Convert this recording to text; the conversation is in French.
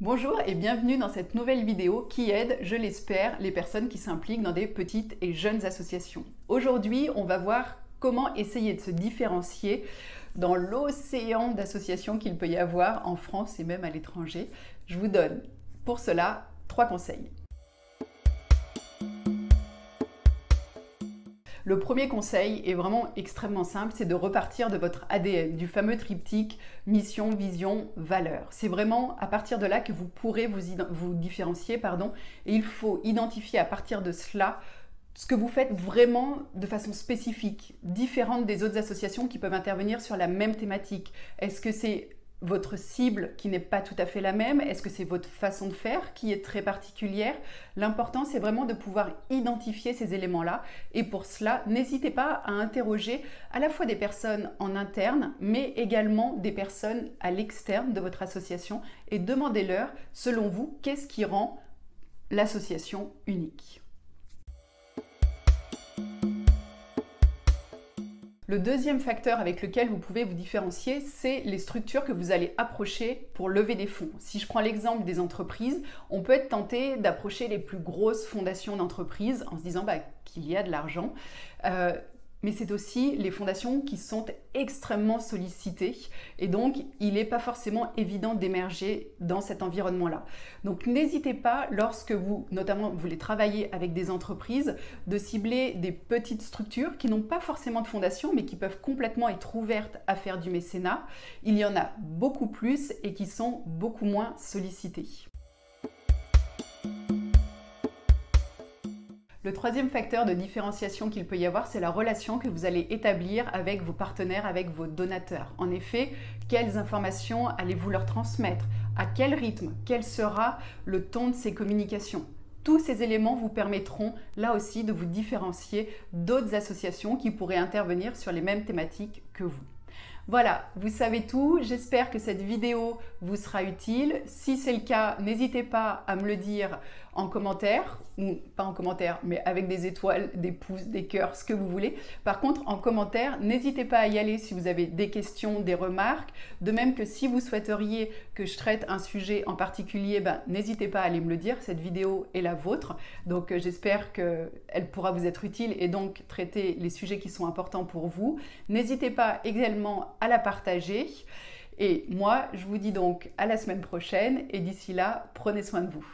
Bonjour et bienvenue dans cette nouvelle vidéo qui aide, je l'espère, les personnes qui s'impliquent dans des petites et jeunes associations. Aujourd'hui, on va voir comment essayer de se différencier dans l'océan d'associations qu'il peut y avoir en France et même à l'étranger. Je vous donne pour cela 3 conseils. Le premier conseil est vraiment extrêmement simple, c'est de repartir de votre ADN, du fameux triptyque mission, vision, valeur. C'est vraiment à partir de là que vous pourrez vous différencier, et il faut identifier à partir de cela ce que vous faites vraiment de façon spécifique, différente des autres associations qui peuvent intervenir sur la même thématique. Est-ce que c'est votre cible qui n'est pas tout à fait la même? Est-ce que c'est votre façon de faire qui est très particulière? L'important, c'est vraiment de pouvoir identifier ces éléments-là. Et pour cela, n'hésitez pas à interroger à la fois des personnes en interne, mais également des personnes à l'externe de votre association et demandez-leur, selon vous, qu'est-ce qui rend l'association unique? Le deuxième facteur avec lequel vous pouvez vous différencier, c'est les structures que vous allez approcher pour lever des fonds. Si je prends l'exemple des entreprises, on peut être tenté d'approcher les plus grosses fondations d'entreprises en se disant qu'il y a de l'argent. Mais c'est aussi les fondations qui sont extrêmement sollicitées et donc il n'est pas forcément évident d'émerger dans cet environnement-là. Donc n'hésitez pas, lorsque vous, notamment, voulez travailler avec des entreprises, de cibler des petites structures qui n'ont pas forcément de fondation mais qui peuvent complètement être ouvertes à faire du mécénat. Il y en a beaucoup plus et qui sont beaucoup moins sollicitées. Le troisième facteur de différenciation qu'il peut y avoir, c'est la relation que vous allez établir avec vos partenaires, avec vos donateurs. En effet, quelles informations allez-vous leur transmettre? À quel rythme? Quel sera le ton de ces communications? Tous ces éléments vous permettront là aussi de vous différencier d'autres associations qui pourraient intervenir sur les mêmes thématiques que vous. Voilà, vous savez tout. J'espère que cette vidéo vous sera utile. Si c'est le cas, n'hésitez pas à me le dire en commentaire, ou pas en commentaire, mais avec des étoiles, des pouces, des cœurs, ce que vous voulez. Par contre, en commentaire, n'hésitez pas à y aller si vous avez des questions, des remarques. De même que si vous souhaiteriez que je traite un sujet en particulier, n'hésitez pas à aller me le dire. Cette vidéo est la vôtre. Donc j'espère qu'elle pourra vous être utile et donc traiter les sujets qui sont importants pour vous. N'hésitez pas également à la partager. Et moi, je vous dis donc à la semaine prochaine et d'ici là, prenez soin de vous.